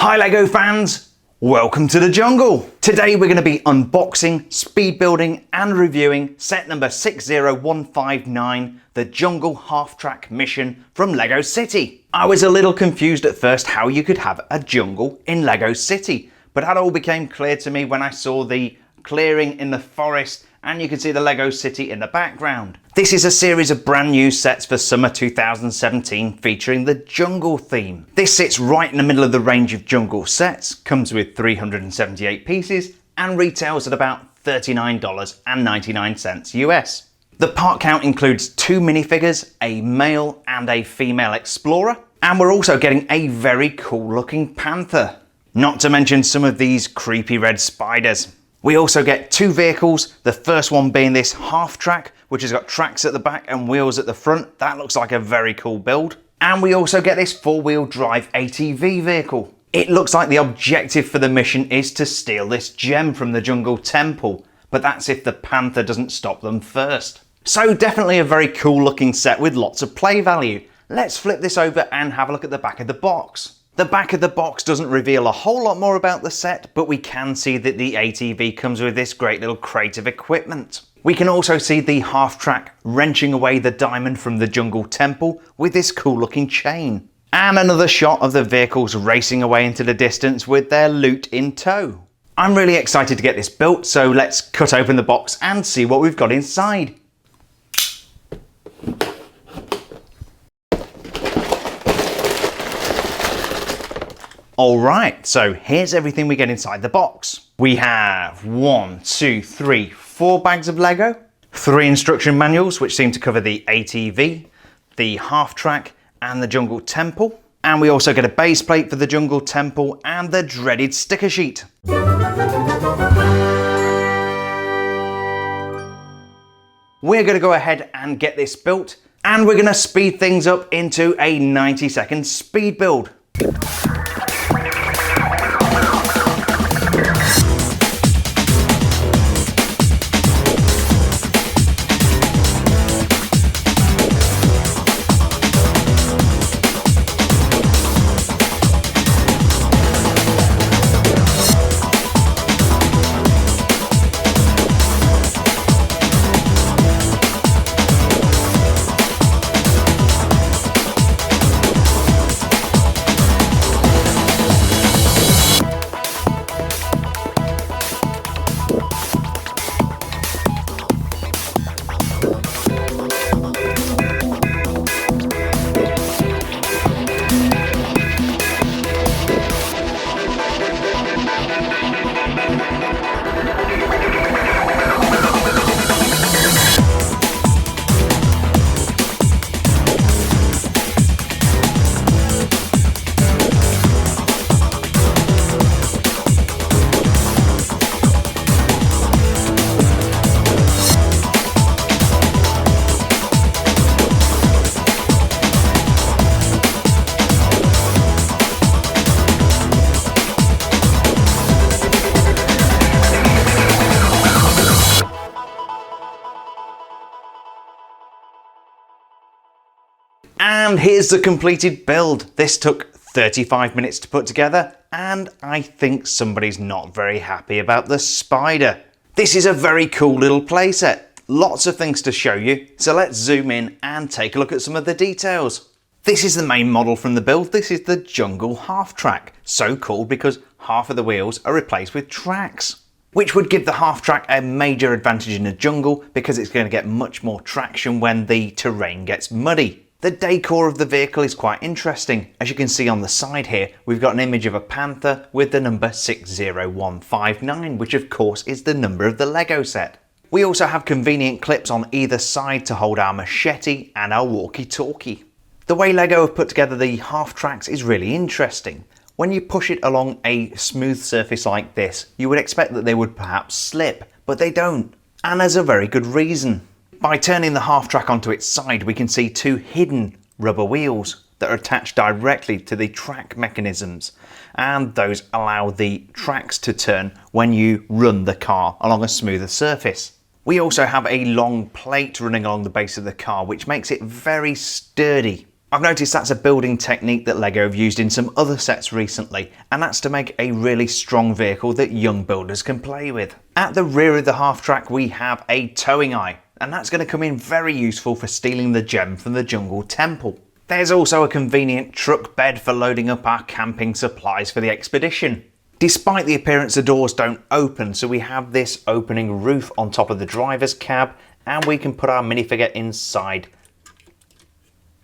Hi LEGO fans, welcome to the jungle. Today we're going to be unboxing, speed building and reviewing set number 60159, the Jungle Halftrack Mission from LEGO City. I was a little confused at first how you could have a jungle in LEGO City, but that all became clear to me when I saw the clearing in the forest and you can see the LEGO City in the background. This is a series of brand new sets for summer 2017 featuring the jungle theme. This sits right in the middle of the range of jungle sets, comes with 378 pieces and retails at about $39.99 US. The part count includes 2 minifigures, a male and a female explorer, and we're also getting a very cool looking panther. Not to mention some of these creepy red spiders. We also get 2 vehicles, the first one being this Halftrack, which has got tracks at the back and wheels at the front. That looks like a very cool build. And we also get this 4-wheel drive ATV vehicle. It looks like the objective for the mission is to steal this gem from the jungle temple, but that's if the panther doesn't stop them first. So definitely a very cool looking set with lots of play value. Let's flip this over and have a look at the back of the box. The back of the box doesn't reveal a whole lot more about the set, but we can see that the ATV comes with this great little crate of equipment. We can also see the Halftrack wrenching away the diamond from the jungle temple with this cool looking chain. And another shot of the vehicles racing away into the distance with their loot in tow. I'm really excited to get this built, so let's cut open the box and see what we've got inside. Alright, so here's everything we get inside the box. We have 4 bags of Lego, 3 instruction manuals which seem to cover the ATV, the Halftrack and the jungle temple. And we also get a base plate for the jungle temple and the dreaded sticker sheet. We're going to go ahead and get this built, and we're going to speed things up into a 90-second speed build. And here's the completed build. This took 35 minutes to put together, and I think somebody's not very happy about the spider. This is a very cool little playset. Lots of things to show you, so let's zoom in and take a look at some of the details. This is the main model from the build. This is the Jungle Halftrack, so called because half of the wheels are replaced with tracks, which would give the Halftrack a major advantage in the jungle because it's going to get much more traction when the terrain gets muddy. The decor of the vehicle is quite interesting. As you can see on the side here, we've got an image of a panther with the number 60159, which of course is the number of the Lego set. We also have convenient clips on either side to hold our machete and our walkie-talkie. The way Lego have put together the Halftracks is really interesting. When you push it along a smooth surface like this, you would expect that they would perhaps slip, but they don't. And there's a very good reason. By turning the Halftrack onto its side, we can see 2 hidden rubber wheels that are attached directly to the track mechanisms, and those allow the tracks to turn when you run the car along a smoother surface. We also have a long plate running along the base of the car, which makes it very sturdy. I've noticed that's a building technique that LEGO have used in some other sets recently, and that's to make a really strong vehicle that young builders can play with. At the rear of the Halftrack we have a towing eye, and that's going to come in very useful for stealing the gem from the Jungle Temple. There's also a convenient truck bed for loading up our camping supplies for the expedition. Despite the appearance the doors don't open, so we have this opening roof on top of the driver's cab, and we can put our minifigure inside,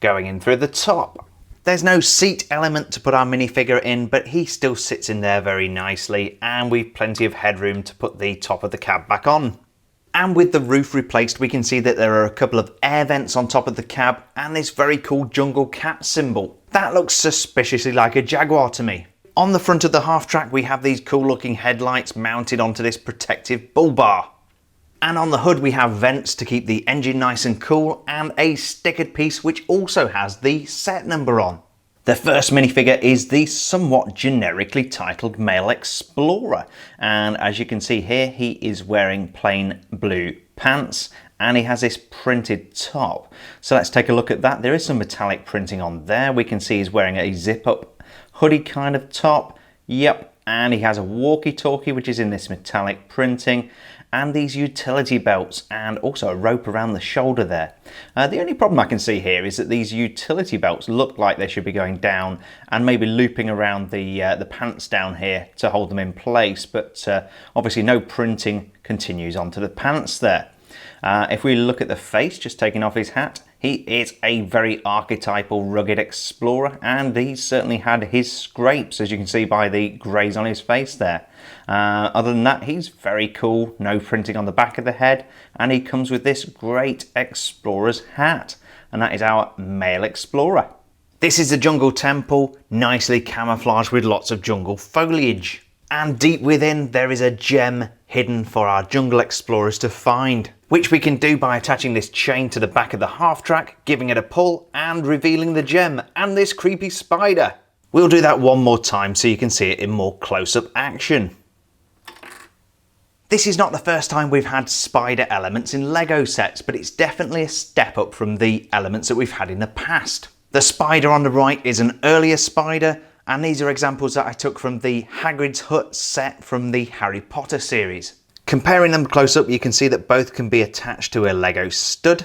going in through the top. There's no seat element to put our minifigure in, but he still sits in there very nicely, and we've plenty of headroom to put the top of the cab back on. And with the roof replaced, we can see that there are a couple of air vents on top of the cab and this very cool jungle cat symbol. That looks suspiciously like a Jaguar to me. On the front of the Halftrack we have these cool looking headlights mounted onto this protective bull bar. And on the hood we have vents to keep the engine nice and cool, and a stickered piece which also has the set number on. The first minifigure is the somewhat generically titled Male Explorer, and as you can see here he is wearing plain blue pants and he has this printed top. So let's take a look at that. There is some metallic printing on there. We can see he's wearing a zip up hoodie kind of top. Yep, and he has a walkie-talkie which is in this metallic printing, and these utility belts, and also a rope around the shoulder there. The only problem I can see here is that these utility belts look like they should be going down and maybe looping around the pants down here to hold them in place, but obviously no printing continues onto the pants there. If we look at the face, just taking off his hat, he is a very archetypal rugged explorer, and he's certainly had his scrapes, as you can see by the greys on his face there. Other than that, he's very cool, no printing on the back of the head, and he comes with this great explorer's hat, and that is our Male Explorer. This is the Jungle Temple, nicely camouflaged with lots of jungle foliage. And deep within there is a gem hidden for our jungle explorers to find, which we can do by attaching this chain to the back of the Halftrack, giving it a pull and revealing the gem and this creepy spider. We'll do that one more time so you can see it in more close-up action. This is not the first time we've had spider elements in LEGO sets, but it's definitely a step up from the elements that we've had in the past. The spider on the right is an earlier spider, and these are examples that I took from the Hagrid's Hut set from the Harry Potter series. Comparing them close up, you can see that both can be attached to a LEGO stud,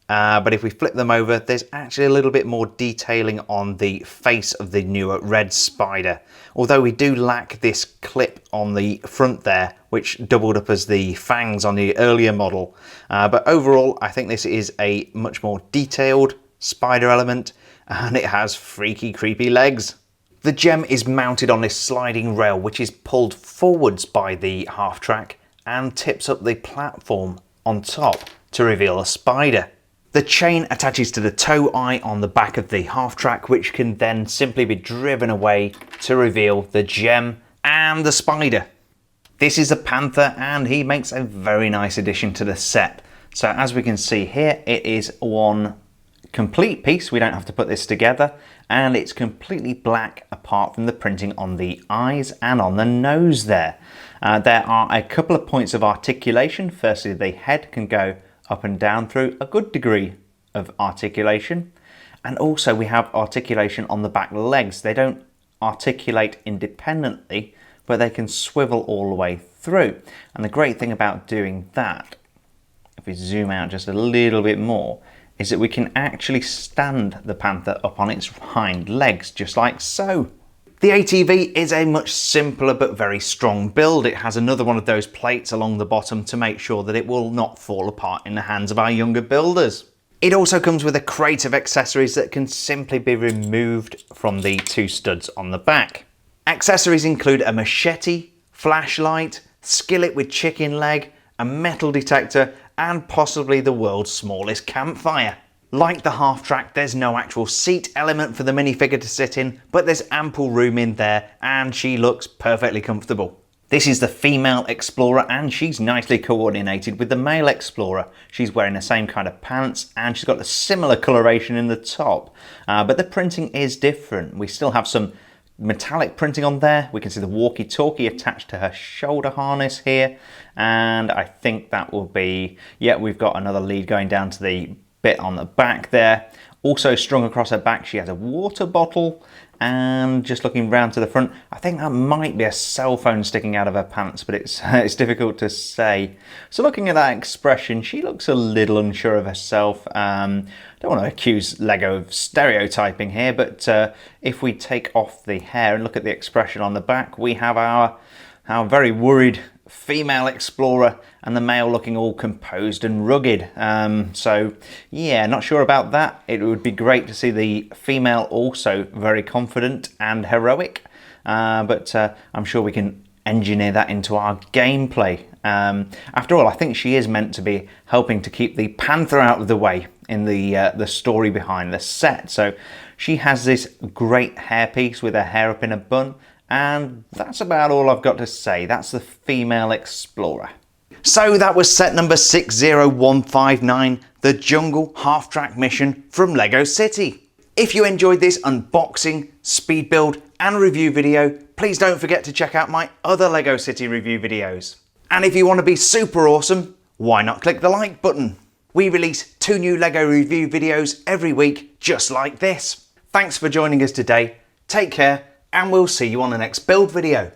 but if we flip them over, there's actually a little bit more detailing on the face of the newer red spider, although we do lack this clip on the front there, which doubled up as the fangs on the earlier model. But overall, I think this is a much more detailed spider element, and it has freaky, creepy legs. The gem is mounted on this sliding rail which is pulled forwards by the Halftrack and tips up the platform on top to reveal a spider. The chain attaches to the tow eye on the back of the Halftrack, which can then simply be driven away to reveal the gem and the spider. This is a panther, and he makes a very nice addition to the set. So as we can see here, it is one complete piece. We don't have to put this together, and it's completely black apart from the printing on the eyes and on the nose there. There are a couple of points of articulation. Firstly, the head can go up and down through a good degree of articulation, and also we have articulation on the back legs. They don't articulate independently, but they can swivel all the way through. And the great thing about doing that, if we zoom out just a little bit more, is that we can actually stand the panther up on its hind legs, just like so. The ATV is a much simpler but very strong build. It has another one of those plates along the bottom to make sure that it will not fall apart in the hands of our younger builders. It also comes with a crate of accessories that can simply be removed from the two studs on the back. Accessories include a machete, flashlight, skillet with chicken leg, a metal detector, and possibly the world's smallest campfire. Like the Halftrack, there's no actual seat element for the minifigure to sit in, but there's ample room in there, and she looks perfectly comfortable. This is the female explorer, and she's nicely coordinated with the male explorer. She's wearing the same kind of pants, and she's got a similar coloration in the top, but the printing is different. We still have some metallic printing on there. We can see the walkie-talkie attached to her shoulder harness here, and I think that will be, yeah, we've got another lead going down to the bit on the back there. Also strung across her back, she has a water bottle, and just looking round to the front, I think that might be a cell phone sticking out of her pants, but it's difficult to say. So looking at that expression, she looks a little unsure of herself. Don't want to accuse LEGO of stereotyping here, but if we take off the hair and look at the expression on the back, we have our very worried female explorer and the male looking all composed and rugged. So yeah, not sure about that. It would be great to see the female also very confident and heroic, but I'm sure we can engineer that into our gameplay. After all, I think she is meant to be helping to keep the panther out of the way in the story behind the set. So she has this great hairpiece with her hair up in a bun, and that's about all I've got to say. That's the female explorer. So that was set number 60159, the Jungle Halftrack Mission from LEGO City. If you enjoyed this unboxing, speed build and review video, please don't forget to check out my other LEGO City review videos. And if you want to be super awesome, why not click the like button? We release 2 new LEGO review videos every week just like this. Thanks for joining us today. Take care, and we'll see you on the next build video.